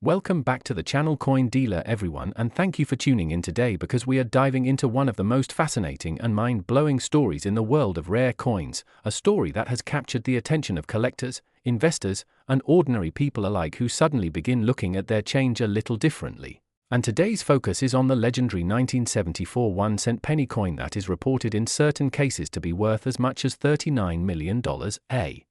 Welcome back to the channel Coin Dealer everyone, and thank you for tuning in today because we are diving into one of the most fascinating and mind-blowing stories in the world of rare coins, a story that has captured the attention of collectors, investors, and ordinary people alike who suddenly begin looking at their change a little differently. And today's focus is on the legendary 1974 1-cent penny coin that is reported in certain cases to be worth as much as $39 million, a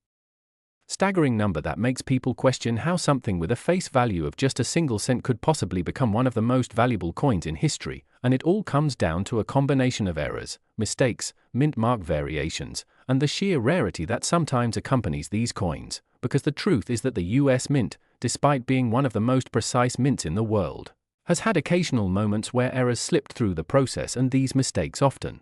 staggering number that makes people question how something with a face value of just a single cent could possibly become one of the most valuable coins in history, and it all comes down to a combination of errors, mistakes, mint mark variations, and the sheer rarity that sometimes accompanies these coins, because the truth is that the US Mint, despite being one of the most precise mints in the world, has had occasional moments where errors slipped through the process, and these mistakes often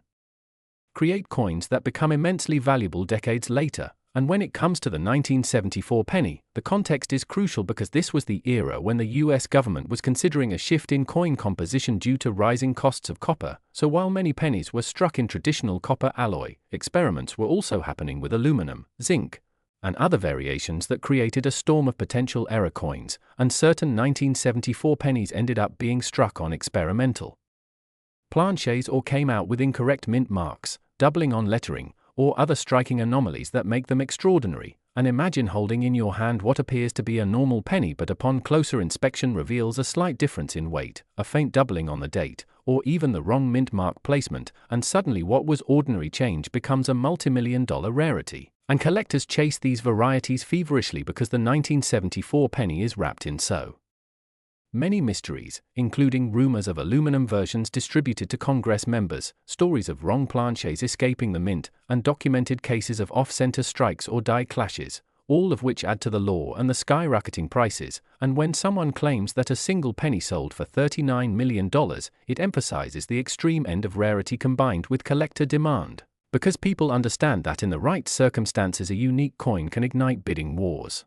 create coins that become immensely valuable decades later. And when it comes to the 1974 penny, the context is crucial because this was the era when the US government was considering a shift in coin composition due to rising costs of copper. So while many pennies were struck in traditional copper alloy, experiments were also happening with aluminum, zinc, and other variations that created a storm of potential error coins, and certain 1974 pennies ended up being struck on experimental planches or came out with incorrect mint marks, doubling on lettering, or other striking anomalies that make them extraordinary. And imagine holding in your hand what appears to be a normal penny but upon closer inspection reveals a slight difference in weight, a faint doubling on the date, or even the wrong mint mark placement, and suddenly what was ordinary change becomes a multi-million-dollar rarity. And collectors chase these varieties feverishly because the 1974 penny is wrapped in so many mysteries, including rumors of aluminum versions distributed to Congress members, stories of wrong planches escaping the mint, and documented cases of off-center strikes or die clashes, all of which add to the lore and the skyrocketing prices. And when someone claims that a single penny sold for $39 million, it emphasizes the extreme end of rarity combined with collector demand, because people understand that in the right circumstances a unique coin can ignite bidding wars,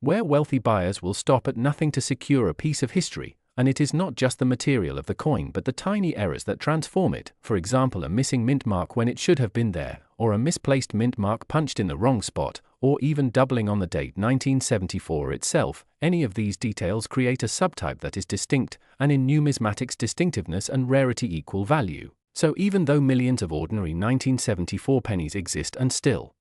where wealthy buyers will stop at nothing to secure a piece of history. And it is not just the material of the coin but the tiny errors that transform it, for example a missing mint mark when it should have been there, or a misplaced mint mark punched in the wrong spot, or even doubling on the date 1974 itself. Any of these details create a subtype that is distinct, and in numismatics distinctiveness and rarity equal value. So even though millions of ordinary 1974 pennies exist and still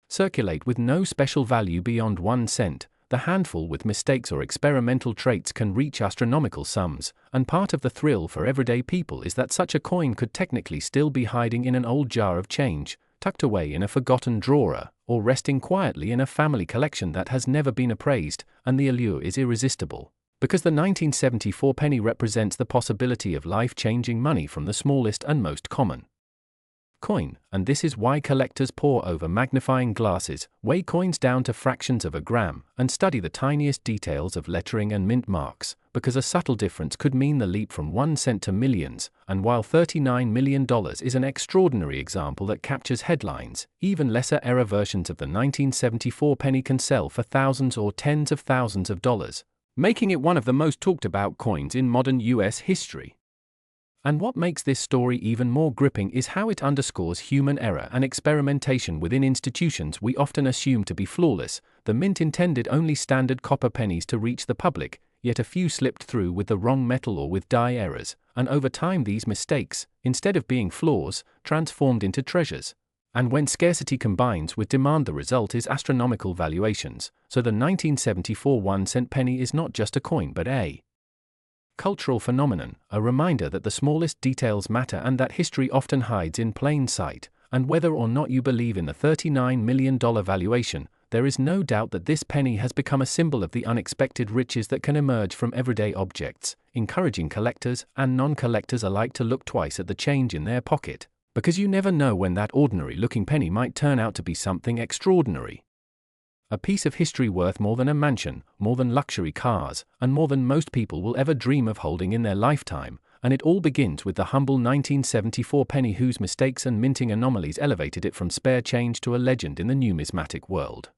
circulate with no special value beyond 1 cent, the handful with mistakes or experimental traits can reach astronomical sums, and part of the thrill for everyday people is that such a coin could technically still be hiding in an old jar of change, tucked away in a forgotten drawer, or resting quietly in a family collection that has never been appraised. And the allure is irresistible, because the 1974 penny represents the possibility of life-changing money from the smallest and most common coin. And this is why collectors pore over magnifying glasses, weigh coins down to fractions of a gram, and study the tiniest details of lettering and mint marks, because a subtle difference could mean the leap from 1 cent to millions. And while $39 million is an extraordinary example that captures headlines, even lesser error versions of the 1974 penny can sell for thousands or tens of thousands of dollars, making it one of the most talked about coins in modern US history. And what makes this story even more gripping is how it underscores human error and experimentation within institutions we often assume to be flawless. The mint intended only standard copper pennies to reach the public, yet a few slipped through with the wrong metal or with die errors, and over time these mistakes, instead of being flaws, transformed into treasures. And when scarcity combines with demand, the result is astronomical valuations. So the 1974 1-cent penny is not just a coin but a cultural phenomenon, a reminder that the smallest details matter and that history often hides in plain sight. And whether or not you believe in the $39 million valuation, there is no doubt that this penny has become a symbol of the unexpected riches that can emerge from everyday objects, encouraging collectors and non-collectors alike to look twice at the change in their pocket, because you never know when that ordinary-looking penny might turn out to be something extraordinary. A piece of history worth more than a mansion, more than luxury cars, and more than most people will ever dream of holding in their lifetime. And it all begins with the humble 1974 penny whose mistakes and minting anomalies elevated it from spare change to a legend in the numismatic world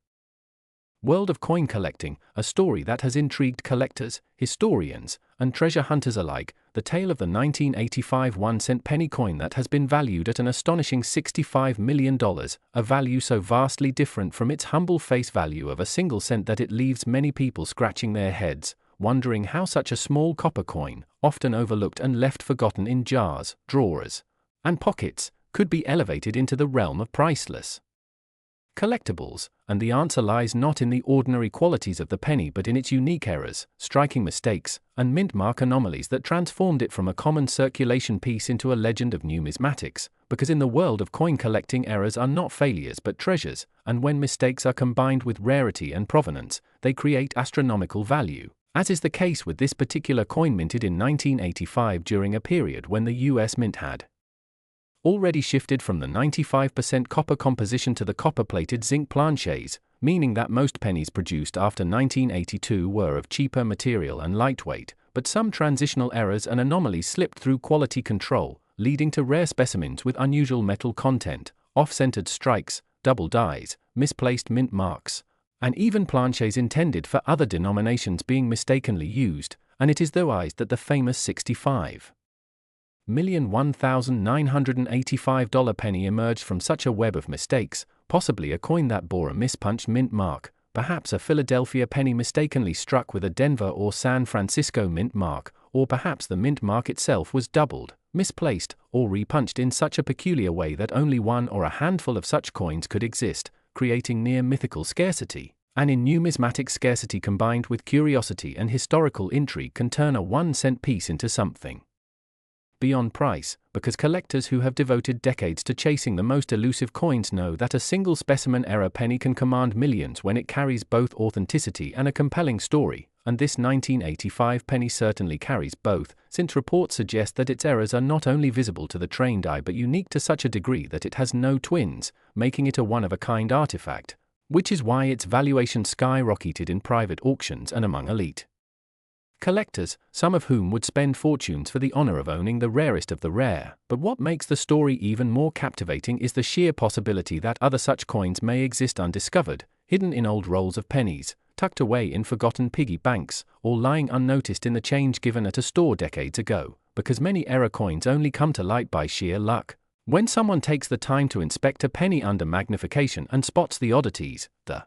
of coin collecting, a story that has intrigued collectors, historians, and treasure hunters alike. The tale of the 1985 1-cent penny coin that has been valued at an astonishing $65 million, a value so vastly different from its humble face value of a single cent that it leaves many people scratching their heads. wondering how such a small copper coin, often overlooked and left forgotten in jars, drawers, and pockets, could be elevated into the realm of priceless collectibles, and the answer lies not in the ordinary qualities of the penny but in its unique errors, striking mistakes, and mint mark anomalies that transformed it from a common circulation piece into a legend of numismatics, because in the world of coin collecting, errors are not failures but treasures, and when mistakes are combined with rarity and provenance, they create astronomical value, as is the case with this particular coin minted in 1985 during a period when the US Mint had already shifted from the 95% copper composition to the copper-plated zinc planchets, meaning that most pennies produced after 1982 were of cheaper material and lightweight, but some transitional errors and anomalies slipped through quality control, leading to rare specimens with unusual metal content, off-centered strikes, double dies, misplaced mint marks, and even planchets intended for other denominations being mistakenly used, and it is theorized that the famous $65,001,985 penny emerged from such a web of mistakes, possibly a coin that bore a mispunched mint mark, perhaps a Philadelphia penny mistakenly struck with a Denver or San Francisco mint mark, or perhaps the mint mark itself was doubled, misplaced, or repunched in such a peculiar way that only one or a handful of such coins could exist, creating near mythical scarcity. And in numismatic scarcity combined with curiosity and historical intrigue can turn a 1-cent piece into something beyond price, because collectors who have devoted decades to chasing the most elusive coins know that a single specimen error penny can command millions when it carries both authenticity and a compelling story, and this 1985 penny certainly carries both, since reports suggest that its errors are not only visible to the trained eye but unique to such a degree that it has no twins, making it a one-of-a-kind artifact, which is why its valuation skyrocketed in private auctions and among elite collectors, some of whom would spend fortunes for the honor of owning the rarest of the rare. But what makes the story even more captivating is the sheer possibility that other such coins may exist undiscovered, hidden in old rolls of pennies, tucked away in forgotten piggy banks, or lying unnoticed in the change given at a store decades ago, because many error coins only come to light by sheer luck. When someone takes the time to inspect a penny under magnification and spots the oddities, the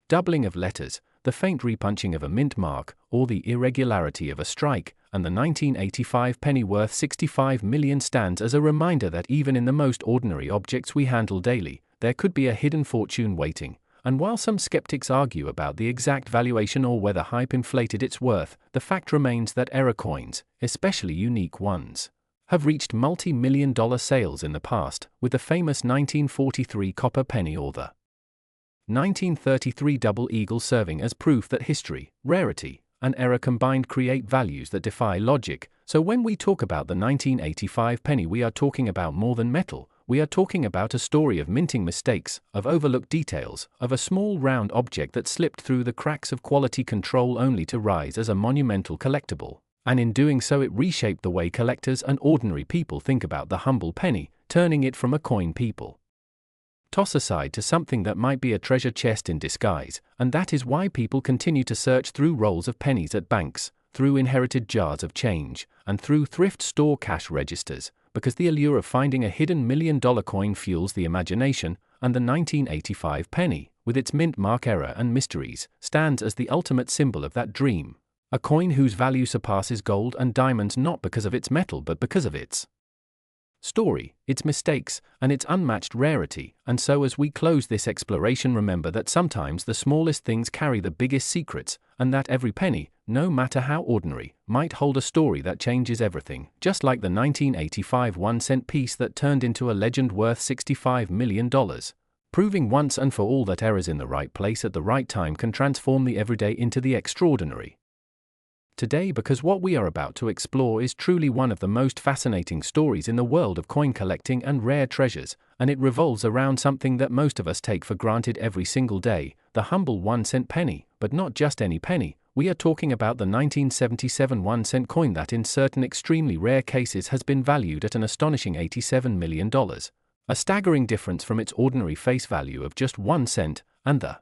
doubling of letters, the faint repunching of a mint mark, or the irregularity of a strike, and the 1985 penny worth $65 million stands as a reminder that even in the most ordinary objects we handle daily, there could be a hidden fortune waiting. And while some skeptics argue about the exact valuation or whether hype inflated its worth, the fact remains that error coins, especially unique ones, have reached multi-million-dollar sales in the past, with the famous 1943 copper penny or the 1933 double eagle serving as proof that history, rarity, and error combined create values that defy logic. So when we talk about the 1985 penny, we are talking about more than metal. We are talking about a story of minting mistakes, of overlooked details, of a small round object that slipped through the cracks of quality control only to rise as a monumental collectible. And in doing so it reshaped the way collectors and ordinary people think about the humble penny, turning it from a coin people toss aside to something that might be a treasure chest in disguise, and that is why people continue to search through rolls of pennies at banks, through inherited jars of change, and through thrift store cash registers, because the allure of finding a hidden $1 million coin fuels the imagination, and the 1985 penny, with its mint mark error and mysteries, stands as the ultimate symbol of that dream. A coin whose value surpasses gold and diamonds not because of its metal but because of its story, its mistakes, and its unmatched rarity. And so as we close this exploration, remember that sometimes the smallest things carry the biggest secrets, and that every penny, no matter how ordinary, might hold a story that changes everything, just like the 1985 1-cent piece that turned into a legend worth $65 million, proving once and for all that errors in the right place at the right time can transform the everyday into the extraordinary today, because what we are about to explore is truly one of the most fascinating stories in the world of coin collecting and rare treasures, and it revolves around something that most of us take for granted every single day, the humble 1-cent penny. But not just any penny, we are talking about the 1977 1-cent coin that in certain extremely rare cases has been valued at an astonishing $87 million, a staggering difference from its ordinary face value of just 1 cent, and the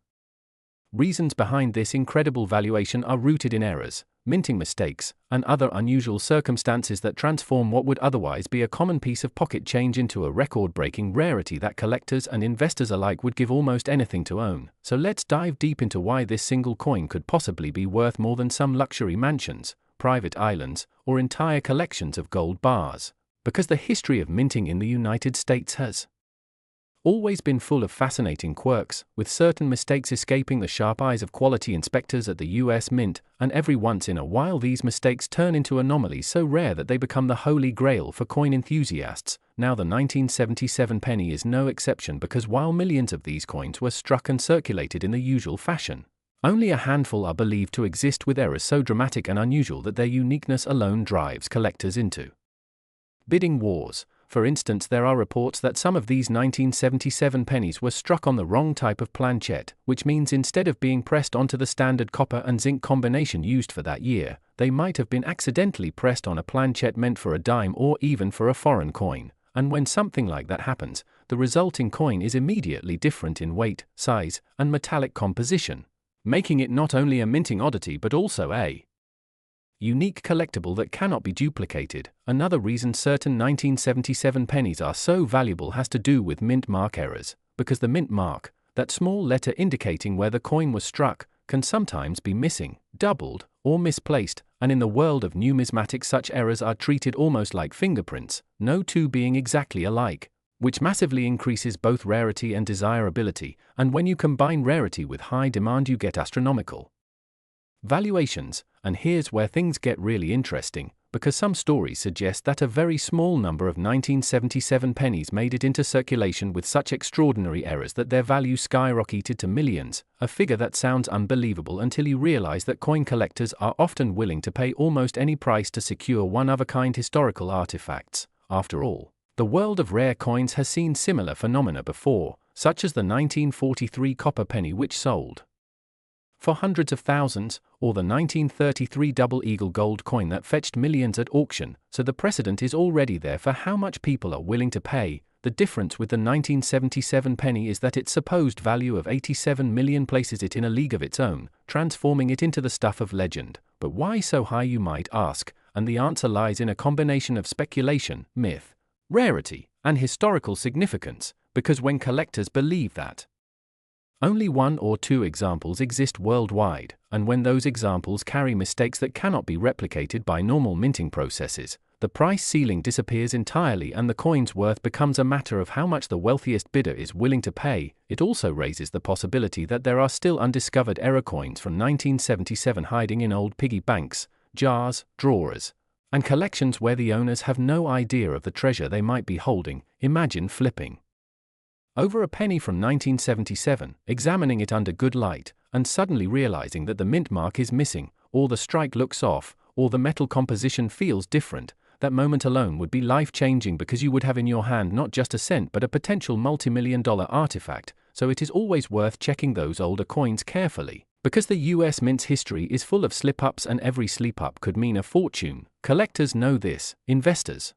reasons behind this incredible valuation are rooted in errors, minting mistakes, and other unusual circumstances that transform what would otherwise be a common piece of pocket change into a record-breaking rarity that collectors and investors alike would give almost anything to own. So let's dive deep into why this single coin could possibly be worth more than some luxury mansions, private islands, or entire collections of gold bars. Because the history of minting in the United States has always been full of fascinating quirks, with certain mistakes escaping the sharp eyes of quality inspectors at the US Mint, and every once in a while these mistakes turn into anomalies so rare that they become the holy grail for coin enthusiasts. Now the 1977 penny is no exception, because while millions of these coins were struck and circulated in the usual fashion, only a handful are believed to exist with errors so dramatic and unusual that their uniqueness alone drives collectors into bidding wars. For instance, there are reports that some of these 1977 pennies were struck on the wrong type of planchette, which means instead of being pressed onto the standard copper and zinc combination used for that year, they might have been accidentally pressed on a planchette meant for a dime or even for a foreign coin. And when something like that happens, the resulting coin is immediately different in weight, size, and metallic composition, making it not only a minting oddity but also a unique collectible that cannot be duplicated. Another reason certain 1977 pennies are so valuable has to do with mint mark errors, because the mint mark, that small letter indicating where the coin was struck, can sometimes be missing, doubled, or misplaced, and in the world of numismatics such errors are treated almost like fingerprints, no two being exactly alike, which massively increases both rarity and desirability, and when you combine rarity with high demand you get astronomical valuations. And here's where things get really interesting, because some stories suggest that a very small number of 1977 pennies made it into circulation with such extraordinary errors that their value skyrocketed to millions, a figure that sounds unbelievable until you realize that coin collectors are often willing to pay almost any price to secure one-of-a-kind historical artifacts. After all, the world of rare coins has seen similar phenomena before, such as the 1943 copper penny which sold for hundreds of thousands, or the 1933 double eagle gold coin that fetched millions at auction. So the precedent is already there for how much people are willing to pay. The difference with the 1977 penny is that its supposed value of 87 million places it in a league of its own, transforming it into the stuff of legend. But why so high, you might ask? And the answer lies in a combination of speculation, myth, rarity, and historical significance, because when collectors believe that only one or two examples exist worldwide, and when those examples carry mistakes that cannot be replicated by normal minting processes, the price ceiling disappears entirely and the coin's worth becomes a matter of how much the wealthiest bidder is willing to pay. It also raises the possibility that there are still undiscovered error coins from 1977 hiding in old piggy banks, jars, drawers, and collections where the owners have no idea of the treasure they might be holding. Imagine flipping over a penny from 1977, examining it under good light, and suddenly realizing that the mint mark is missing, or the strike looks off, or the metal composition feels different. That moment alone would be life-changing, because you would have in your hand not just a cent but a potential multi-million-dollar artifact. So it is always worth checking those older coins carefully, because the US Mint's history is full of slip-ups, and every sleep-up could mean a fortune. Collectors know this, investors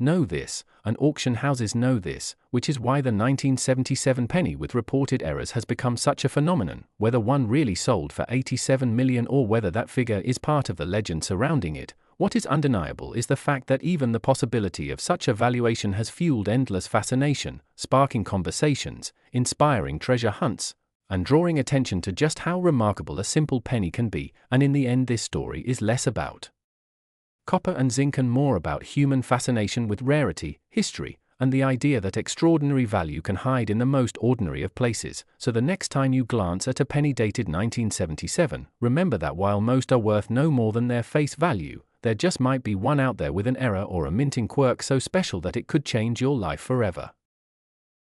know this, and auction houses know this, which is why the 1977 penny with reported errors has become such a phenomenon. Whether one really sold for 87 million or whether that figure is part of the legend surrounding it, what is undeniable is the fact that even the possibility of such a valuation has fueled endless fascination, sparking conversations, inspiring treasure hunts, and drawing attention to just how remarkable a simple penny can be. And in the end, this story is less about copper and zinc and more about human fascination with rarity, history, and the idea that extraordinary value can hide in the most ordinary of places. So the next time you glance at a penny dated 1977, remember that while most are worth no more than their face value, there just might be one out there with an error or a minting quirk so special that it could change your life forever.